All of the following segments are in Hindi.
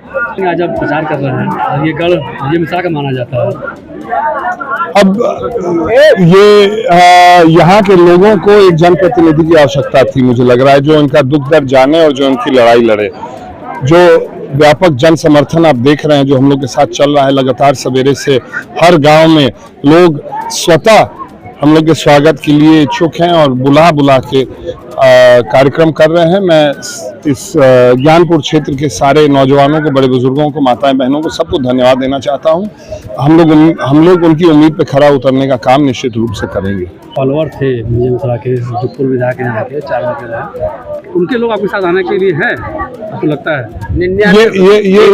आज आप प्रचार कर रहे हैं और ये गढ़ ये मिसाल का माना जाता है। अब ये यहाँ के लोगों को एक जनप्रतिनिधि की आवश्यकता थी, मुझे लग रहा है, जो इनका दुख दर्द जाने और जो इनकी लड़ाई लड़े। जो व्यापक जन समर्थन आप देख रहे हैं जो हम लोग के साथ चल रहा है लगातार, सवेरे से हर गांव में लोग स्वतः हम लोग के स्वागत के लिए इच्छुक हैं और बुला के कार्यक्रम कर रहे हैं। मैं इस ज्ञानपुर क्षेत्र के सारे नौजवानों को, बड़े बुजुर्गों को, माताएं बहनों को, सबको धन्यवाद देना चाहता हूं। हम लोग उनकी उम्मीद पे खरा उतरने का काम निश्चित रूप से करेंगे। फॉलोअर थे मुझे मिश्रा के, जो पूर्व विधायक यहाँ के 4 वर्ष उनके लोग आपके साथ आने के लिए हैं, आपको लगता है?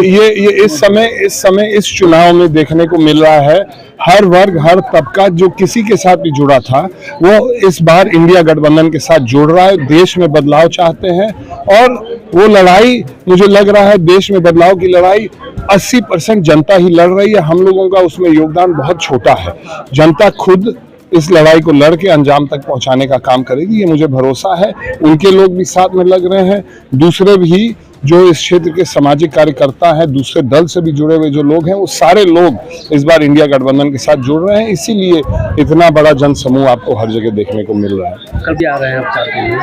ये इस समय इस चुनाव में देखने को मिल रहा है। हर वर्ग, हर तबका जो किसी के साथ भी जुड़ा था वो इस बार इंडिया गठबंधन के साथ जुड़ रहा है। देश में बदलाव चाहते हैं और वो लड़ाई, मुझे लग रहा है देश में बदलाव की लड़ाई 80% जनता ही लड़ रही है। हम लोगों का उसमें योगदान बहुत छोटा है। जनता खुद इस लड़ाई को लड़ के अंजाम तक पहुंचाने का काम करेगी, ये मुझे भरोसा है। उनके लोग भी साथ में लग रहे हैं, दूसरे भी जो इस क्षेत्र के सामाजिक कार्यकर्ता हैं, दूसरे दल से भी जुड़े हुए जो लोग हैं, वो सारे लोग इस बार इंडिया गठबंधन के साथ जुड़ रहे हैं। इसीलिए इतना बड़ा जन समूह आपको हर जगह देखने को मिल रहा है। कल भी आ रहे हैं आप 4 के लिए?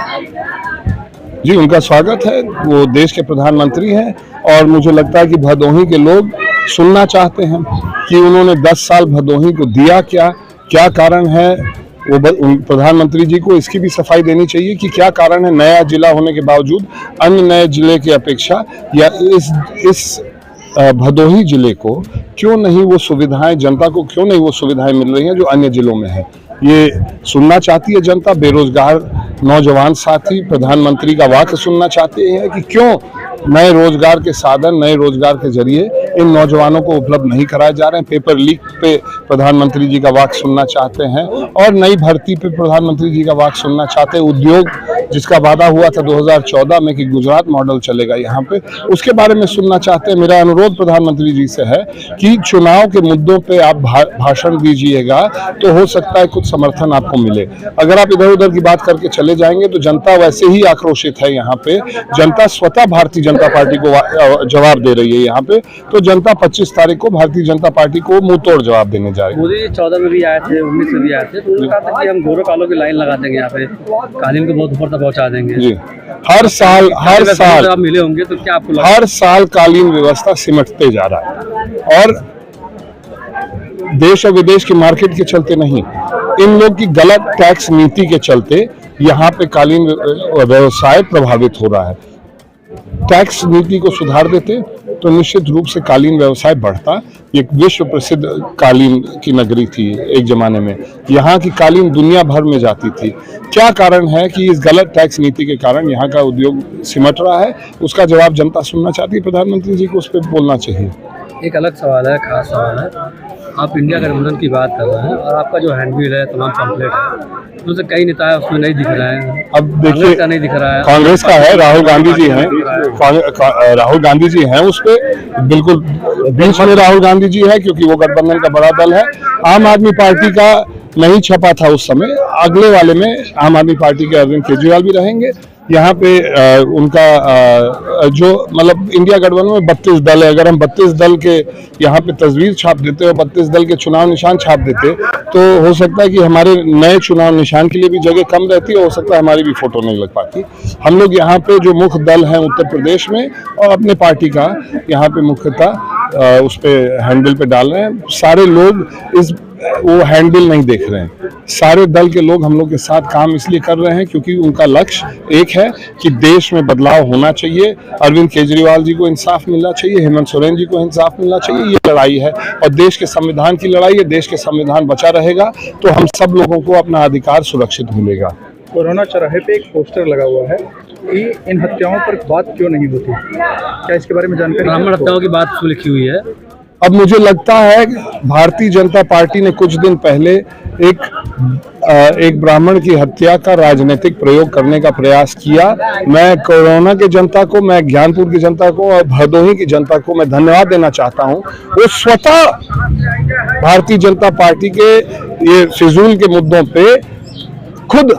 जी, उनका स्वागत है। वो देश के प्रधानमंत्री हैं और मुझे लगता है कि भदोही के लोग सुनना चाहते हैं कि उन्होंने 10 साल भदोही को दिया क्या कारण है। वो प्रधानमंत्री जी को इसकी भी सफाई देनी चाहिए कि क्या कारण है नया जिला होने के बावजूद अन्य नए जिले की अपेक्षा या इस भदोही जिले को क्यों नहीं वो सुविधाएं, जनता को क्यों नहीं वो सुविधाएं मिल रही हैं जो अन्य जिलों में है। ये सुनना चाहती है जनता। बेरोजगार नौजवान साथी प्रधानमंत्री का वाक्य सुनना चाहते हैं कि क्यों नए रोजगार के साधन, नए रोजगार के जरिए इन नौजवानों को उपलब्ध नहीं कराए जा रहे हैं। पेपर लीक पे प्रधानमंत्री जी का वाक्य सुनना चाहते हैं और नई भर्ती पे प्रधानमंत्री जी का वाक्य सुनना चाहते हैं। उद्योग जिसका वादा हुआ था 2014 में कि गुजरात मॉडल चलेगा यहाँ पे, उसके बारे में सुनना चाहते हैं। मेरा अनुरोध प्रधानमंत्री जी से है कि चुनाव के मुद्दों पे आप भाषण दीजिएगा तो हो सकता है कुछ समर्थन आपको मिले। अगर आप इधर उधर की बात करके चले जाएंगे तो जनता वैसे ही आक्रोशित है। यहाँ पे जनता स्वतः भारतीय जनता पार्टी को जवाब दे रही है। यहाँ पे तो जनता 25 तारीख को भारतीय जनता पार्टी को मुंह तोड़ जवाब देने जा रही है। मोदी 14 में भी आए थे, 19 में भी आए थे, तो उन्होंने कहा था कि हम गोरों कालों की लाइन लगा देंगे, यहाँ पे कालीन को बहुत ऊपर तक पहुँचा देंगे। जी, हर साल आप मिले होंगे तो क्या आपको हर साल कालीन व्यवस्था सिमटते जा रहा है और देश और विदेश की मार्केट के चलते नहीं, इन लोग की गलत टैक्स नीति के चलते यहाँ पे कालीन व्यवसाय प्रभावित हो रहा है। टैक्स नीति को सुधार देते तो निश्चित रूप से कालीन व्यवसाय बढ़ता। एक विश्व प्रसिद्ध कालीन की नगरी थी एक जमाने में, यहाँ की कालीन दुनिया भर में जाती थी। क्या कारण है कि इस गलत टैक्स नीति के कारण यहाँ का उद्योग सिमट रहा है, उसका जवाब जनता सुनना चाहती है। प्रधानमंत्री जी को उस पर बोलना चाहिए। एक अलग सवाल है, खास सवाल है, आप इंडिया गठबंधन की बात कर रहे हैं और आपका जो हैंडबिल है तमाम पम्पलेट है, तो कई नेता है उसमें नहीं दिख रहा है। अब देखिए, नहीं दिख रहा है, कांग्रेस का है, राहुल गांधी जी हैं, राहुल गांधी जी हैं उस पे बिल्कुल बीच में राहुल गांधी जी है क्योंकि वो गठबंधन का बड़ा दल है। आम आदमी पार्टी का नहीं छपा था उस समय, अगले वाले में आम आदमी पार्टी के अरविंद केजरीवाल भी रहेंगे। यहाँ पे उनका जो मतलब इंडिया गठबंधन में 32 दल है, अगर हम 32 दल के यहाँ पे तस्वीर छाप देते और 32 दल के चुनाव निशान छाप देते तो हो सकता है कि हमारे नए चुनाव निशान के लिए भी जगह कम रहती, और हो सकता है हमारी भी फोटो नहीं लग पाती। हम लोग यहाँ पे जो मुख्य दल हैं उत्तर प्रदेश में और अपने पार्टी का यहाँ पे मुख्यतः उस पे हैंडबिल पे डाल रहे हैं। सारे लोग वो हैंडबिल नहीं देख रहे हैं। सारे दल के लोग हम लोग के साथ काम इसलिए कर रहे हैं क्योंकि उनका लक्ष्य एक है कि देश में बदलाव होना चाहिए। अरविंद केजरीवाल जी को इंसाफ मिलना चाहिए, हेमंत सोरेन जी को इंसाफ मिलना चाहिए। ये लड़ाई है और देश के संविधान की लड़ाई है। देश के संविधान बचा रहेगा तो हम सब लोगों को अपना अधिकार सुरक्षित मिलेगा। कोरोना चौराहे पे एक पोस्टर लगा हुआ है कि इन हत्याओं पर बात क्यों नहीं होती, क्या इसके बारे में जानकारी? ब्राह्मण हत्याओं की बात लिखी हुई है। अब मुझे लगता है भारतीय जनता पार्टी ने कुछ दिन पहले एक ब्राह्मण की हत्या का राजनीतिक प्रयोग करने का प्रयास किया। मैं कोरोना की जनता को, मैं ज्ञानपुर की जनता को और भदोही की जनता को मैं धन्यवाद देना चाहता हूं। वो स्वतः भारतीय जनता पार्टी के ये फिजूल के मुद्दों पे खुद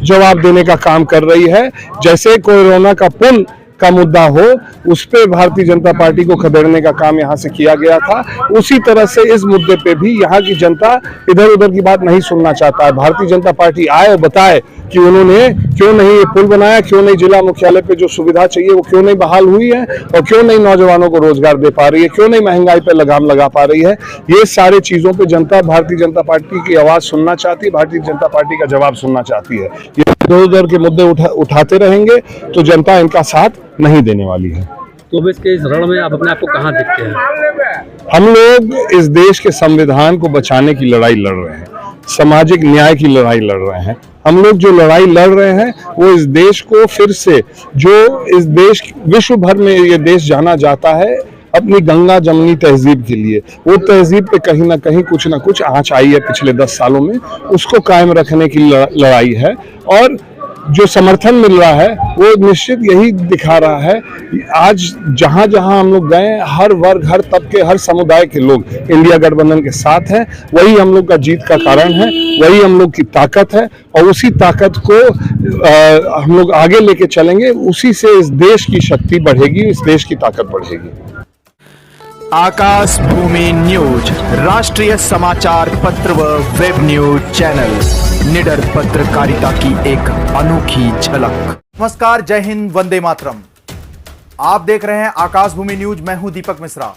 जवाब देने का काम कर रही है। जैसे कोरोना का पुल का मुद्दा हो, उस पे भारतीय जनता पार्टी को खदेड़ने का काम यहाँ से किया गया था। उसी तरह से इस मुद्दे पे भी यहाँ की जनता इधर उधर की बात नहीं सुनना चाहता है। भारतीय जनता पार्टी आए और बताए कि उन्होंने क्यों नहीं ये पुल बनाया, क्यों नहीं जिला मुख्यालय पे जो सुविधा चाहिए वो क्यों नहीं बहाल हुई है, और क्यों नहीं नौजवानों को रोजगार दे पा रही है, क्यों नहीं महंगाई पे लगाम लगा पा रही है। ये सारी चीजों पे जनता भारतीय जनता पार्टी की आवाज सुनना चाहती है, भारतीय जनता पार्टी का जवाब सुनना चाहती है। ये इधर उधर के मुद्दे उठाते रहेंगे तो जनता इनका साथ नहीं देने वाली है। तो इस रण में आप अपने आप को कहाँ देखते हैं? हम लोग इस देश के संविधान को बचाने की लड़ाई लड़ रहे हैं, सामाजिक न्याय की लड़ाई लड़ रहे हैं। हम लोग जो लड़ाई लड़ रहे हैं वो इस देश को फिर से, जो इस देश विश्व भर में ये देश जाना जाता है अपनी गंगा जमनी तहजीब के लिए, वो तहजीब पे कहीं ना कहीं कुछ ना कुछ आंच आई है पिछले 10 सालों में, उसको कायम रखने की लड़ाई है। और जो समर्थन मिल रहा है वो निश्चित यही दिखा रहा है। आज जहां जहां हम लोग गए, हर वर्ग, हर तबके, हर समुदाय के लोग इंडिया गठबंधन के साथ हैं। वही हम लोग का जीत का कारण है, वही हम लोग की ताकत है, और उसी ताकत को हम लोग आगे लेके चलेंगे। उसी से इस देश की शक्ति बढ़ेगी, इस देश की ताकत बढ़ेगी। आकाश भूमि न्यूज, राष्ट्रीय समाचार पत्र व वेब न्यूज चैनल, निडर पत्रकारिता की एक अनोखी झलक। नमस्कार, जय हिंद, वंदे मातरम। आप देख रहे हैं आकाश भूमि न्यूज। मैं हूं दीपक मिश्रा।